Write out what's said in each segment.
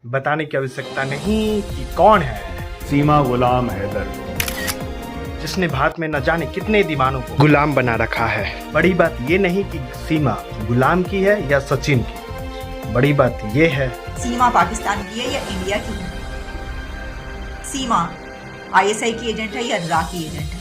बताने की आवश्यकता नहीं कि कौन है सीमा गुलाम हैदर, जिसने भारत में न जाने कितने दीवानों को गुलाम बना रखा है। बड़ी बात ये नहीं कि सीमा गुलाम की है या सचिन की, बड़ी बात ये है सीमा पाकिस्तान की है या इंडिया की है। सीमा आईएसआई की एजेंट है या रा की एजेंट है।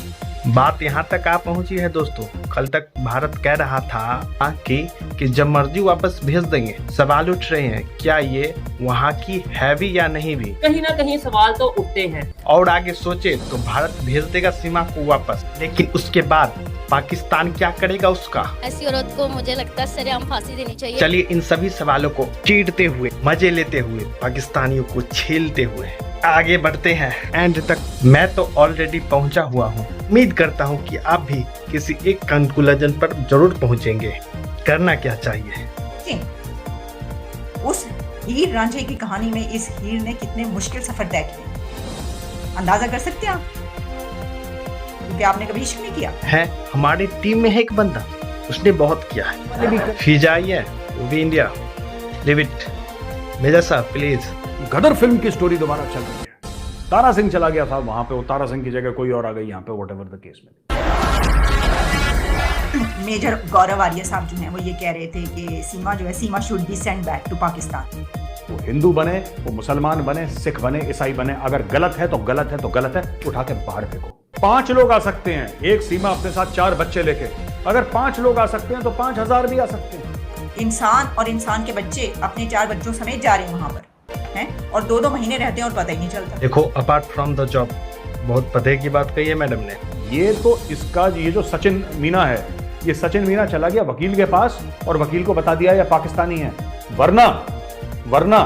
बात यहाँ तक आ पहुंची है दोस्तों, कल तक भारत कह रहा था कि जब मर्जी वापस भेज देंगे। सवाल उठ रहे हैं क्या ये वहाँ की है भी या नहीं भी। कहीं ना कहीं सवाल तो उठते हैं। और आगे सोचे तो भारत भेज देगा सीमा को वापस, लेकिन उसके बाद पाकिस्तान क्या करेगा उसका। ऐसी औरत को मुझे लगता है सरेआम फांसी देनी चाहिए। चलिए इन सभी सवालों को चीरते हुए, मजे लेते हुए, पाकिस्तानियों को छेलते हुए आगे बढ़ते हैं एंड तक। मैं तो ऑलरेडी पहुंचा हुआ हूं। उम्मीद करता हूं कि आप भी किसी एक कंक्लूजन पर जरूर पहुंचेंगे। करना क्या चाहिए। उस हीर रांझे की कहानी में इस हीर ने कितने मुश्किल सफर तय किए, अंदाजा कर सकते हैं आप? क्योंकि आपने कभी इश्क नहीं किया है। हमारी टीम में है एक बंदा, उसने बहुत किया है। फिजा है वो भी इंडिया। लिव इट मेजर साहब प्लीज। गदर फिल्म की स्टोरी दोबारा चल रही है। तारा सिंह चला गया था वहां पे, वो तारा सिंह की जगह कोई और आ गई यहाँ पे, व्हाटएवर द केस में। मेजर गौरव आर्य साहब जो हैं वो ये कह रहे थे कि सीमा जो है, Seema should be send back to Pakistan. वो हिंदू बने, वो मुसलमान बने, सिख बने, ईसाई बने, अगर गलत है तो गलत है तो गलत है, उठा के बाहर फेंको। 5 लोग आ सकते हैं, एक सीमा अपने साथ 4 बच्चे लेके। अगर 5 लोग आ सकते हैं तो 5000 भी आ सकते हैं। इंसान और इंसान के बच्चे अपने 4 बच्चों समेत जा रहे हैं वहां पर हैं और 2-2 महीने रहते हैं और पता ही नहीं चलता। देखो अपार्ट फ्रॉम द जॉब, बहुत पते की बात कही है मैडम ने। ये तो इसका ये जो सचिन मीना है, ये सचिन मीना चला गया वकील के पास और वकील को बता दिया ये पाकिस्तानी है। वरना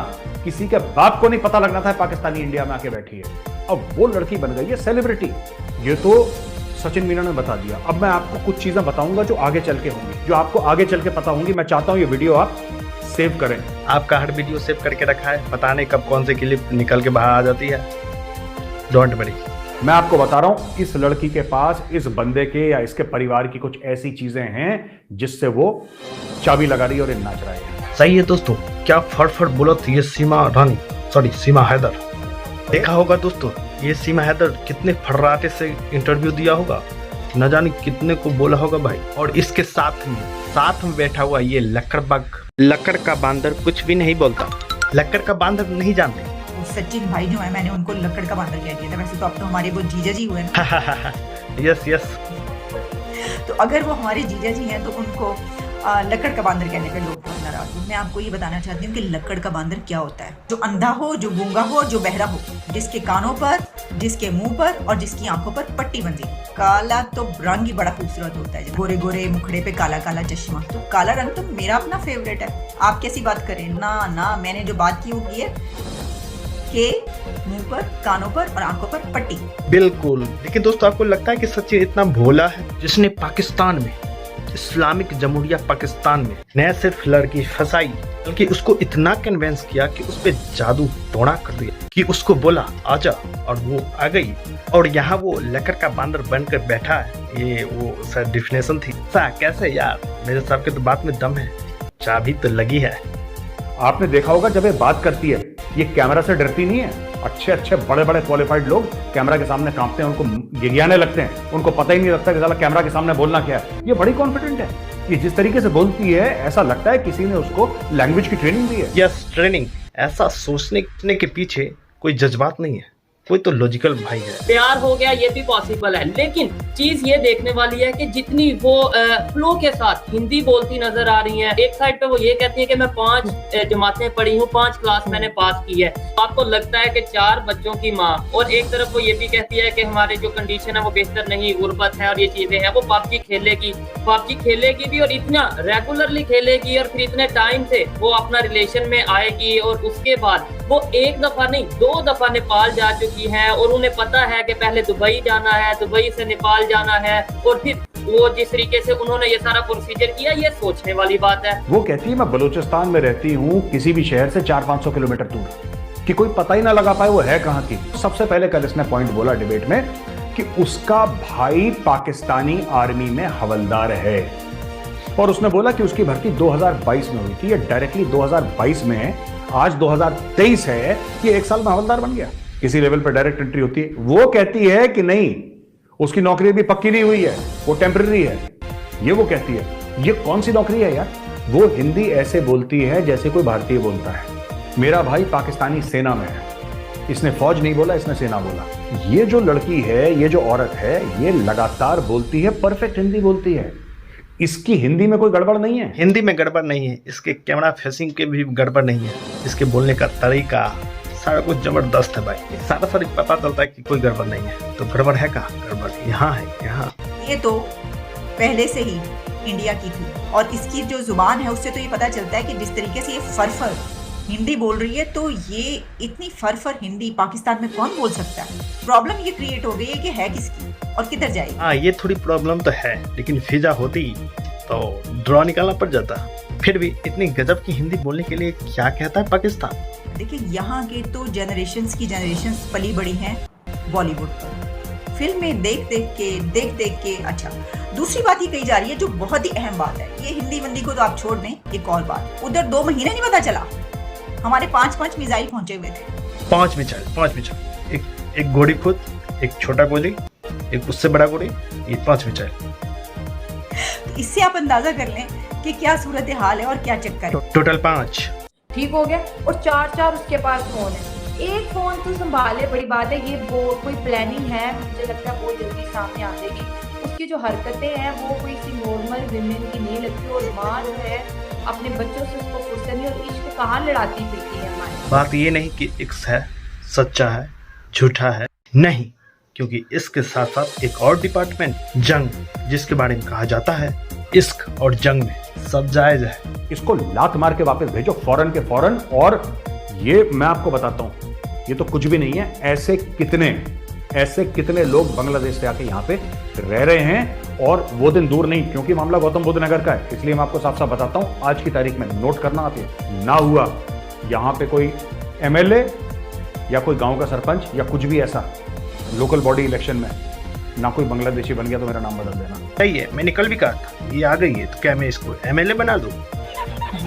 किसी के बाप को नहीं पता लगना था पाकिस्तानी इंडिया में आके बैठी है। अब वो लड़की बन गई है सेलिब्रिटी। ये तो सचिन मीना ने बता दिया। अब मैं आपको कुछ चीजें बताऊंगा जो आगे चल के होंगी, जो आपको आगे चल के पता होंगी। मैं चाहता हूं ये वीडियो आप सेव करें। आपका हर वीडियो सेव करके रखा है, पता नहीं कब कौन सी क्लिप निकल के बाहर आ जाती है। Don't worry. मैं आपको बता रहा हूं इस लड़की के पास, इस बंदे के या इसके परिवार की कुछ ऐसी चीजें हैं जिससे वो चाबी लगा रही है और ये नाच रहा है। सही है दोस्तों, क्या फट बोला थी ये सीमा हैदर। देखा होगा दोस्तों, ये सीमा हैदर कितने फर्राटे से इंटरव्यू दिया होगा, न जाने कितने को बोला होगा भाई। और इसके साथ में बैठा हुआ ये लकड़ का बांदर कुछ भी नहीं बोलता। लकड़ का बांदर नहीं जानते। सचिन भाई जो है, मैंने उनको लकड़ का बांदर कह दिया था। वैसे तो अब तो हमारे वो जीजा जी हुए ना। यस। तो अगर वो हमारे जीजा जी हैं तो उनको लकड़ का बांदर कहने पे लोग बहुत नाराज हैं। मैं आपको ये बताना चाहती हूँ कि लकड़ का बांदर क्या होता है। जो अंधा हो, जो गूंगा हो, जो बहरा हो, जिसके कानों पर, जिसके मुंह पर और जिसकी आंखों पर पट्टी बंधी। काला तो रंग ही बड़ा खूबसूरत होता है, गोरे गोरे मुखड़े पे काला काला चश्मा। तो काला रंग तो मेरा अपना फेवरेट है। आप कैसी बात करें ना, मैंने जो बात की वो की है के मुंह पर, कानों पर और आंखों पर पट्टी। बिल्कुल। लेकिन दोस्तों आपको लगता है कि सचिन इतना भोला है, जिसने पाकिस्तान में, इस्लामिक जमहूरिया पाकिस्तान में न सिर्फ लड़की फंसाई, बल्कि उसको इतना कन्विंस किया कि उस पे जादू टोना कर दिया, कि उसको बोला आजा और वो आ गई। और यहाँ वो लकड़ का बांदर बनकर बैठा है। ये वो शायद डिफिनेशन थी। कैसे यार, मेरे साहब के तो बात में दम है, चाबी तो लगी है। आपने देखा होगा जब ये बात करती है, ये कैमरा से डरती नहीं है। अच्छे बड़े क्वालिफाइड लोग कैमरा के सामने कांपते हैं, उनको गिड़गिड़ाने लगते हैं, उनको पता ही नहीं लगता कि साला कैमरा के सामने बोलना क्या है। ये बड़ी कॉन्फिडेंट है। ये जिस तरीके से बोलती है, ऐसा लगता है किसी ने उसको लैंग्वेज की ट्रेनिंग दी है। Yes, training. ऐसा सोचने के पीछे कोई जज्बात नहीं है, कोई तो लॉजिकल भाई है। प्यार हो गया ये भी पॉसिबल है, लेकिन चीज ये देखने वाली है कि जितनी वो फ्लो के साथ हिंदी बोलती नजर आ रही है। एक साइड पे वो ये कहती है कि मैं 5 जमातें पढ़ी हूँ, 5 क्लास मैंने पास की है। आपको लगता है कि 4 बच्चों की माँ, और एक तरफ वो ये भी कहती है कि हमारे जो कंडीशन है वो बेहतर नहीं, गुर्बत है और ये चीजें हैं। वो पबजी खेलेगी भी और इतना रेगुलरली खेलेगी और फिर इतने टाइम से वो अपना रिलेशन में आएगी। और उसके बाद वो 1 दफा नहीं 2 दफा नेपाल जा चुकी है और उन्हें पता है कि पहले दुबई जाना है, दुबई से नेपाल जाना है। और फिर वो जिस तरीके से उन्होंने ये सारा प्रोसीजर किया, ये सोचने वाली बात है। वो कहती है मैं बलूचिस्तान में रहती हूँ, किसी भी शहर से 400-500 किलोमीटर दूर, कि कोई पता ही ना लगा पाए वो है कहाँ की। सबसे पहले कल इसने पॉइंट बोला डिबेट में कि उसका भाई पाकिस्तानी आर्मी में हवलदार है और उसने बोला कि उसकी भर्ती 2022 में हुई थी। ये डायरेक्टली 2022 में आज 2023 है कि 1 साल में हवलदार बन गया, किसी लेवल पर डायरेक्ट एंट्री होती है। वो कहती है कि नहीं, उसकी नौकरी भी पक्की नहीं हुई है, वो टेम्पररी है, ये वो कहती है। ये कौन सी नौकरी है यार? वो हिंदी ऐसे बोलती है जैसे कोई भारतीय बोलता है। मेरा भाई पाकिस्तानी सेना में है, इसने फौज नहीं बोला, इसने सेना बोला। ये जो लड़की है, ये जो औरत है, ये लगातार बोलती है, परफेक्ट हिंदी बोलती है। इसकी हिंदी में कोई गड़बड़ नहीं है। हिंदी में गड़बड़ नहीं है, इसके कैमरा फेसिंग के भी गड़बड़ नहीं है, इसके बोलने का तरीका सारा कुछ जबरदस्त है भाई। सारा पता चलता है कि कोई गड़बड़ नहीं है। तो गड़बड़ है कहाँ? गड़बड़ यहाँ है, यहाँ। ये तो पहले से ही इंडिया की थी, और इसकी जो जुबान है उससे तो ये पता चलता है कि जिस तरीके से ये फरफर हिंदी बोल रही है, तो ये इतनी फरफर हिंदी पाकिस्तान में कौन बोल सकता है? प्रॉब्लम ये क्रिएट हो गई है कि है किसकी और किधर जाएगी। हाँ, ये थोड़ी प्रॉब्लम तो है, लेकिन फिजा होती तो ड्रॉ निकालना पड़ जाता। फिर भी इतनी गजब की हिंदी बोलने के लिए क्या कहता है पाकिस्तान? देखिए, यहाँ के तो जनरेशन्स की जनरेशन्स पली बड़ी हैं बॉलीवुड पर, फिल्में देख देख के। अच्छा, दूसरी बात ये कही जा रही है जो बहुत ही अहम बात है, ये हिंदी वंदी को तो आप छोड़ दें, एक और बात, उधर 2 महीने नहीं पता चला हमारे 5 मिसाइल पहुंचे हुए थे। 5 मिसाइल, एक गोली खुद, एक छोटा गोली, एक उससे बड़ा गोली, ये 5 मिसाइल। तो इससे आप अंदाजा कर लें कि क्या सूरत हाल है और क्या चक्कर है। टोटल 5 ठीक हो गया, और 4 उसके पास फोन है। एक फोन तो संभाले, बड़ी बात है। ये वो कोई प्लानिंग है, मुझे लगता है बहुत जल्दी सामने आ जाएगी। उसकी जो हरकतें हैं वो कोई सी नॉर्मल विमेन की नहीं लगती, और माँ जो है अपने बच्चों से उसको फुर्सत नहीं, और इश्क कहाँ लड़ाती फिरती है हमारी। बात ये नहीं कि इश्क है, सच्चा है, झूठा है, नहीं, क्योंकि इसके साथ साथ एक और डिपार्टमेंट, जंग, जिसके बारे में कहा जाता है इश्क और जंग में सब जायज है। इसको लात मार के वापस भेजो फौरन के फौरन। और ये मैं आपको बताता हूं, ये तो कुछ भी नहीं है। ऐसे कितने लोग बांग्लादेश से आके यहाँ पे रह रहे हैं, और वो दिन दूर नहीं, क्योंकि मामला गौतम बुद्ध नगर का है, इसलिए मैं आपको साफ साफ बताता हूं। आज की तारीख में नोट करना आप, ये ना हुआ यहाँ पे कोई MLA या कोई गांव का सरपंच या कुछ भी ऐसा लोकल बॉडी इलेक्शन में ना कोई बांग्लादेशी बन गया तो मेरा नाम बदल देना। सही है, मैंने कल भी कहा था ये आ गई है तो क्या मैं इसको MLA बना दूं?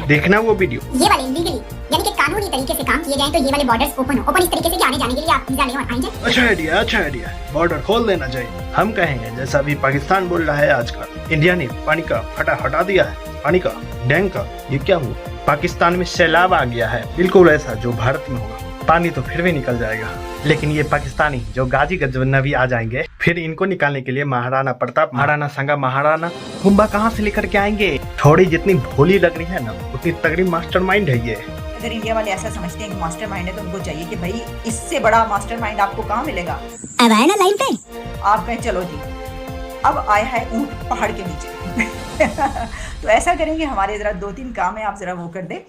देखना वो वीडियो। ये वाले लीगली यानी कि कानूनी तरीके से काम किए जाएं तो ये वाले बॉर्डर्स ओपन इस तरीके से कि आने जाने के लिए आप वीजा लें और आएंगे। अच्छा आइडिया, बॉर्डर खोल देना चाहिए। हम कहेंगे जैसा अभी पाकिस्तान बोल रहा है आजकल, इंडिया ने पानी का फटा हटा दिया है, पानी का डैम का। ये क्या हुआ? पाकिस्तान में सैलाब आ गया है, बिल्कुल ऐसा जो भारत में होगा। पानी तो फिर भी निकल जाएगा, लेकिन ये पाकिस्तानी जो गाजी गजनवी आ जाएंगे, फिर इनको निकालने के लिए महाराणा प्रताप, महाराणा संगा, महाराणा हुम्बा कहाँ से लेकर के आएंगे? थोड़ी जितनी भोली लग रही है ना, उतनी तगड़ी मास्टरमाइंड है ये। अगर इंडिया वाले ऐसा समझते हैं कि मास्टरमाइंड है, तो उनको चाहिए कि भाई इससे बड़ा मास्टरमाइंड आपको कहाँ मिलेगा? अब आए ना लाइन पे, आप कहें चलो जी, अब आया है ऊंट पहाड़ के नीचे। तो ऐसा करेंगे, हमारे जरा 2-3 काम है, आप जरा वो कर दे।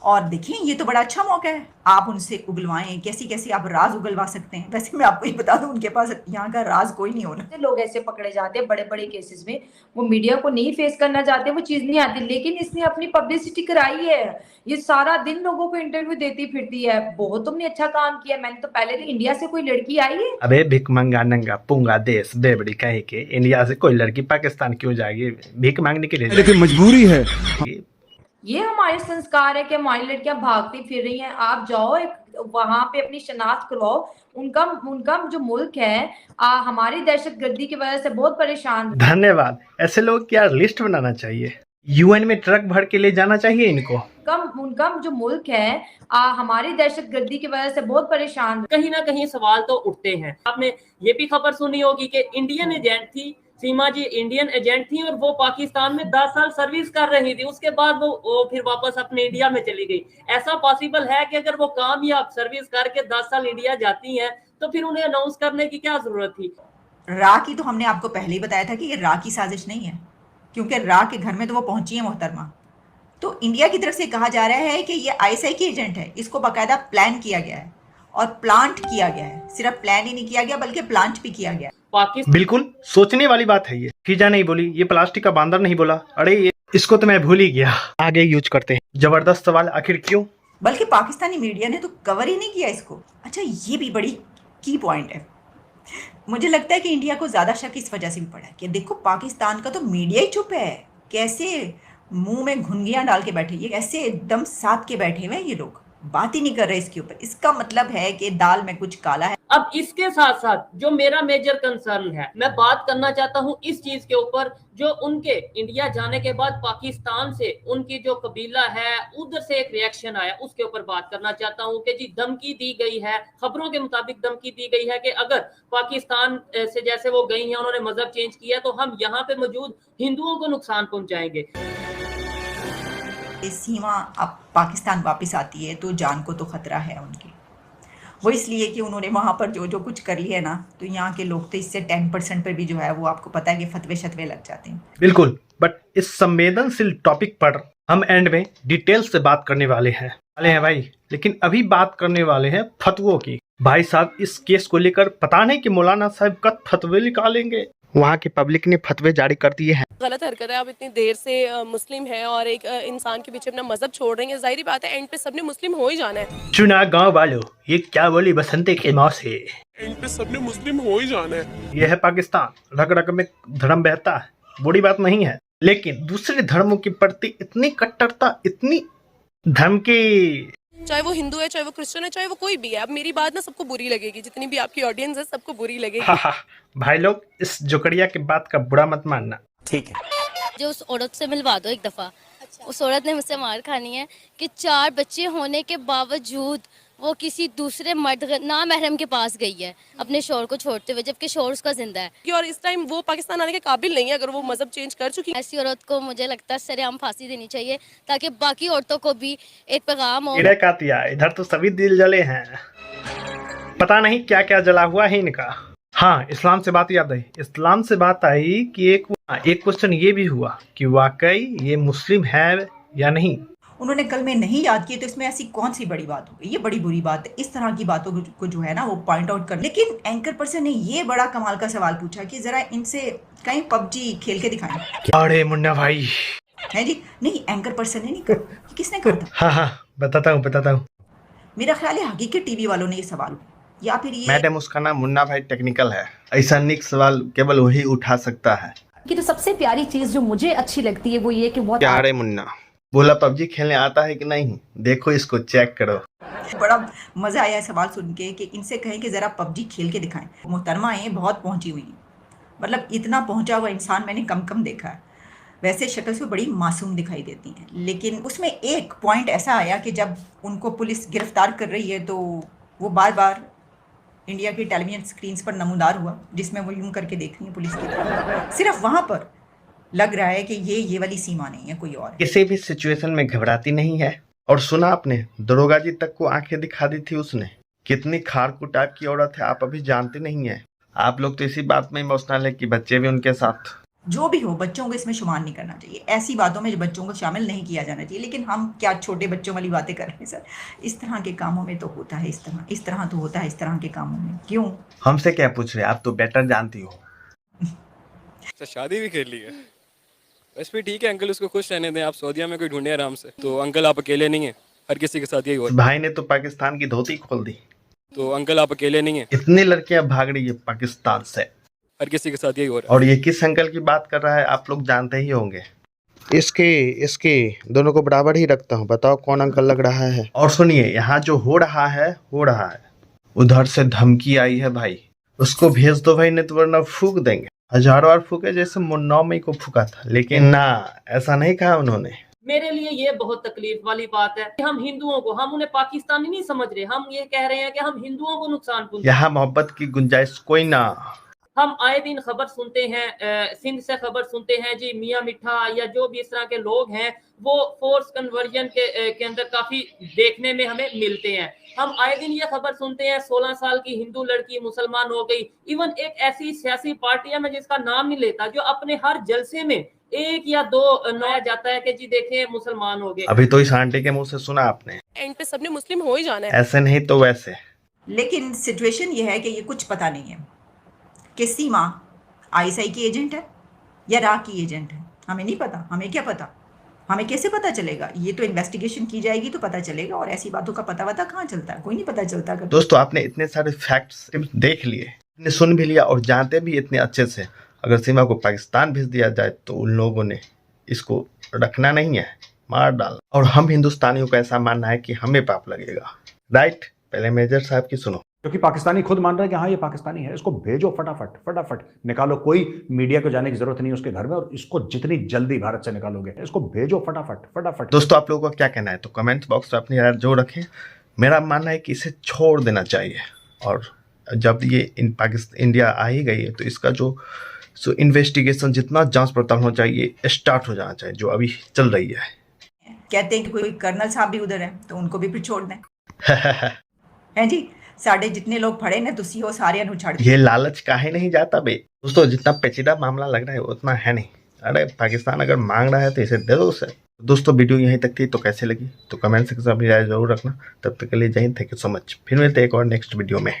और देखिए, ये तो बड़ा अच्छा मौका है, आप उनसे उगलवाएं, कैसी आप राज उगलवा सकते हैं। वैसे मैं आपको ये बता दूं, उनके पास यहाँ का राज कोई नहीं होना। लोग ऐसे पकड़े जाते हैं बड़े बड़े केसेस में, वो मीडिया को नहीं फेस करना चाहते, वो चीज नहीं आती, लेकिन इसने अपनी पब्लिसिटी कराई है। ये सारा दिन लोगों को इंटरव्यू देती फिरती है। बहुत तुमने अच्छा काम किया। मैंने तो पहले दिन इंडिया से कोई लड़की आई है? अबे भिक मंगा नंगा पुंगा देश बेबड़ी कहे के इंडिया से कोई लड़की पाकिस्तान क्यों जाएगी भीख मांगने के लिए? लेकिन मजबूरी है। ये हमारे संस्कार है कि हमारी लड़कियां भागती फिर रही हैं। आप जाओ वहां पे अपनी शनाख्त करवाओ। उनका जो मुल्क है हमारी दहशतगर्दी की वजह से बहुत परेशान। धन्यवाद। ऐसे लोग की यार लिस्ट बनाना चाहिए, UN में ट्रक भर के ले जाना चाहिए इनको। उनका जो मुल्क है हमारी दहशतगर्दी की वजह से बहुत परेशान। कहीं ना कहीं सवाल तो उठते हैं। आपने ये भी खबर सुनी होगी कि इंडियन एजेंट थी, सीमा जी इंडियन एजेंट थी, और वो पाकिस्तान में 10 साल सर्विस कर रही थी। उसके बाद वो फिर वापस अपने इंडिया में चली गई। ऐसा पॉसिबल है कि अगर वो कामयाब सर्विस करके 10 साल इंडिया जाती हैं तो फिर उन्हें अनाउंस करने की क्या जरूरत थी? रा की तो हमने आपको पहले ही बताया था कि ये रा की साजिश नहीं है, क्योंकि रा के घर में तो वो पहुंची है मोहतरमा। तो इंडिया की तरफ से कहा जा रहा है कि ये ISI की एजेंट है, इसको बाकायदा प्लान किया गया है और प्लांट किया गया है। सिर्फ प्लान ही नहीं किया गया बल्कि प्लांट भी किया गया। बिल्कुल सोचने वाली बात है। ये फिजा नहीं बोली, ये प्लास्टिक का बांदर नहीं बोला। अरे ये इसको तो मैं भूल ही गया। आगे यूज करते हैं। जबरदस्त सवाल, आखिर क्यों? बल्कि पाकिस्तानी मीडिया ने तो कवर ही नहीं किया इसको। अच्छा, ये भी बड़ी की पॉइंट है। मुझे लगता है कि इंडिया को ज्यादा शक इस वजह से भी पड़ा कि देखो पाकिस्तान का तो मीडिया ही चुप है। कैसे मुंह में घुनगियां डाल के बैठे, ये कैसे एकदम साथ के बैठे हुए हैं ये लोग। बात ही नहीं कर रहे इसके ऊपर। इसका मतलब है कि दाल में कुछ काला है। अब इसके साथ साथ जो मेरा मेजर कंसर्न है, मैं बात करना चाहता हूं इस चीज के ऊपर, जो उनके इंडिया जाने के बाद पाकिस्तान से उनकी जो कबीला है उधर से एक रिएक्शन आया, उसके ऊपर बात करना चाहता हूं कि जी धमकी दी गई है, खबरों के मुताबिक धमकी दी गई है कि अगर पाकिस्तान से जैसे वो गई हैं, उन्होंने मजहब चेंज किया तो हम यहाँ पे मौजूद हिंदुओं को नुकसान पहुंचाएंगे। सीमा अब पाकिस्तान वापस आती है तो जान को तो खतरा है उनकी। वो इसलिए कि उन्होंने वहाँ पर जो जो कुछ कर लिया ना, तो यहाँ के लोग तो इससे 10% पर भी जो है वो आपको पता है कि फतवे शतवे लग जाते हैं। बिल्कुल, बट इस संवेदनशील टॉपिक पर हम एंड में डिटेल से बात करने वाले हैं भाई। लेकिन अभी बात करने वाले हैं फतवों की। भाई साहब, इस केस को लेकर पता नहीं कि मौलाना साहब कब फतवे निकालेंगे। वहाँ की पब्लिक ने फतवे जारी कर दिए हैं। गलत हरकत है। आप इतनी देर से मुस्लिम हैं और एक इंसान के पीछे अपना मजहब छोड़ रहे हैं, जाहिर बात है एंड पे सबने मुस्लिम हो ही जाना है। चुना गांव वालों, ये क्या बोली बसंते के मौत से, एंड पे सबने मुस्लिम हो ही जाना है। यह है पाकिस्तान, रग रग में धर्म बहता है, बुरी बात नहीं है। लेकिन दूसरे धर्मों के प्रति इतनी कट्टरता, इतनी धमकी, चाहे वो हिंदू है, चाहे वो क्रिश्चियन है, चाहे वो कोई भी है। अब मेरी बात ना सबको बुरी लगेगी, जितनी भी आपकी ऑडियंस है सबको बुरी लगेगी। हाँ, भाई लोग, इस जोकड़िया की बात का बुरा मत मानना, ठीक है। जो उस औरत से मिलवा दो एक दफा। उस औरत ने मुझसे मार खानी है कि 4 बच्चे होने के बावजूद वो किसी दूसरे मर्द नामहरम के पास गई है अपने शौहर को छोड़ते हुए, जबकि शौहर उसका जिंदा है। और इस टाइम वो पाकिस्तान आने के काबिल नहीं है अगर वो मजहब चेंज कर चुकी है। ऐसी औरत को मुझे लगता है सरेआम फांसी देनी चाहिए, ताकि बाकी औरतों को भी एक पैगाम हो। इधर तो सभी दिल जले हैं, पता नहीं क्या क्या जला हुआ है इनका। हाँ, इस्लाम से बात याद आई। इस्लाम से बात आई कि एक क्वेश्चन ये भी हुआ कि वाकई ये मुस्लिम है या नहीं। उन्होंने कल में नहीं याद किए तो इसमें ऐसी कौन सी बड़ी बात हो गई? ये बड़ी बुरी बात है। इस तरह की बातों को जो है ना वो पॉइंट आउट कर। लेकिन एंकर पर्सन ने ये बड़ा कमाल का सवाल पूछा कि जरा इनसे कहीं पबजी खेल के दिखाएं। अरे मुन्ना भाई है जी, नहीं एंकर पर्सन ने नहीं कहा, किसने कहा था? हाँ, बताता हूँ। मेरा ख्याल है हकीकत टीवी वालों ने ये सवाल, या फिर ये मैडम, उसका नाम मुन्ना भाई टेक्निकल है। ऐसा निक सवाल केवल वही उठा सकता है। कि तो सबसे प्यारी चीज जो मुझे अच्छी लगती है वो ये कि बहुत प्यारे मुन्ना बोला पबजी खेलने आता है कि नहीं, देखो इसको चेक करो। बड़ा मजा आया सवाल सुन के कि इनसे कहें कि जरा पबजी खेल के दिखाएं। मोहतरमा है, बहुत पहुंची हुई हैं, मतलब इतना पहुंचा हुआ इंसान मैंने कम देखा है। वैसे शक्ल से बड़ी मासूम दिखाई देती हैं, लेकिन उसमें एक पॉइंट ऐसा आया कि जब उनको पुलिस गिरफ्तार कर रही है तो वो बार बार इंडिया की टेलीविजन स्क्रीन्स पर नमूदार हुआ, जिसमें वो यूं करके देख रही है पुलिस की तरफ। सिर्फ वहाँ पर लग रहा है कि ये वाली सीमा नहीं है, कोई और। किसी भी सिचुएशन में घबराती नहीं है। और सुना आपने, दरोगा जी तक को आंखें दिखा दी थी उसने। कितनी खारकू टाइप की औरत है, आप अभी जानते नहीं है। आप लोग तो इसी बात में इमोशनल है कि बच्चे भी उनके साथ। जो भी हो, बच्चों को इसमें शुमार नहीं करना चाहिए। ऐसी बातों में बच्चों को शामिल नहीं किया जाना चाहिए। लेकिन हम क्या छोटे बच्चों वाली बातें कर रहे हैं सर? इस तरह के कामों में तो होता है, इस तरह तो होता है इस तरह के कामों में। क्यों हमसे क्या पूछ रहे, आप तो बेटर जानती हो। शादी भी कर ली है, बस भी ठीक है अंकल, उसको खुश रहने दें। आप सऊदीया में कोई ढूंढे आराम से। तो अंकल आप अकेले नहीं है, हर किसी के साथ यही हो रहा है। भाई ने तो पाकिस्तान की धोती खोल दी। तो अंकल आप अकेले नहीं है, इतनी लड़कियां भाग रही है पाकिस्तान से, हर किसी के साथ यही हो रहा है। और ये किस अंकल की बात कर रहा है आप लोग जानते ही होंगे। इसके दोनों को बराबर ही रखता हूँ, बताओ कौन अंकल लग रहा है। और सुनिए, यहाँ जो हो रहा है उधर से धमकी आई है भाई, उसको भेज दो भाई, नहीं तो वरना फूक देंगे। हजारों बार फूके, जैसे 9 मई को फूका था। लेकिन ना, ऐसा नहीं कहा उन्होंने। मेरे लिए ये बहुत तकलीफ वाली बात है कि हम हिंदुओं को, हम उन्हें पाकिस्तानी नहीं समझ रहे, हम ये कह रहे हैं कि हम हिंदुओं को नुकसान पहुंचाएं। यहाँ मोहब्बत की गुंजाइश कोई ना। हम आए दिन खबर सुनते हैं, सिंध से खबर सुनते हैं जी, मियाँ मिठा या जो भी इस तरह के लोग हैं वो फोर्स कन्वर्जन के अंदर काफी देखने में हमें मिलते हैं। हम आए दिन ये खबर सुनते हैं 16 साल की हिंदू लड़की मुसलमान हो गई। इवन एक ऐसी सियासी पार्टी है, मैं जिसका नाम नहीं लेता, जो अपने हर जलसे में 1 या 2 नया जाता है कि जी देखें मुसलमान हो गए। अभी तो इस आंटी के मुंह से सुना आपने, एंड पे सबने मुस्लिम हो ही जाना है। ऐसे नहीं तो वैसे। लेकिन सिचुएशन ये है कि ये कुछ पता नहीं है कि सीमा आईएसआई की एजेंट है या रा की एजेंट है। हमें नहीं पता। हमें क्या पता, हमें कैसे पता चलेगा? ये तो इन्वेस्टिगेशन की जाएगी तो पता चलेगा। और ऐसी बातों का पता कहाँ चलता है? कोई नहीं पता चलता। दोस्तों, आपने इतने सारे फैक्ट्स देख लिए, सुन भी लिया और जानते भी इतने अच्छे से। अगर सीमा को पाकिस्तान भेज दिया जाए तो उन लोगों ने इसको रखना नहीं है, मार डाल। और हम हिंदुस्तानियों का ऐसा मानना है कि हमें पाप लगेगा। राइट, पहले मेजर साहब की सुनो। क्योंकि पाकिस्तानी खुद मान रहे हैं कि हाँ ये पाकिस्तानी है, इसको भेजो फटाफट फटाफट निकालो, कोई मीडिया को जाने की जरूरत नहीं है उसके घर में, और इसको जितनी जल्दी भारत से निकालोगे इसको भेजो फटाफट फटाफट। दोस्तों आप लोगों का क्या कहना है तो कमेंट बॉक्स में अपनी राय जो रखें। मेरा मानना है कि इसे छोड़ देना चाहिए, और जब ये इंडिया आ ही गई है तो इसका जो इन्वेस्टिगेशन जितना जांच पड़ताल होना चाहिए स्टार्ट हो जाना चाहिए, जो अभी चल रही है। कहते हैं कि कोई कर्नल साहब भी उधर है तो उनको भी फिर छोड़ दें। हैं जी, साढ़े जितने लोग फड़े ने तुसी हो सारे छड़। ये लालच काहे नहीं जाता बे। दोस्तों जितना पेचीदा मामला लग रहा है उतना है नहीं। अरे पाकिस्तान अगर मांग रहा है तो इसे दे दो उसे। दोस्तों वीडियो यहीं तक थी, तो कैसे लगी तो कमेंट सेक्शन में अपनी राय जरूर रखना। तब तक के लिए जय Hind, thank you so much. फिर मिलते हैं एक और नेक्स्ट वीडियो में।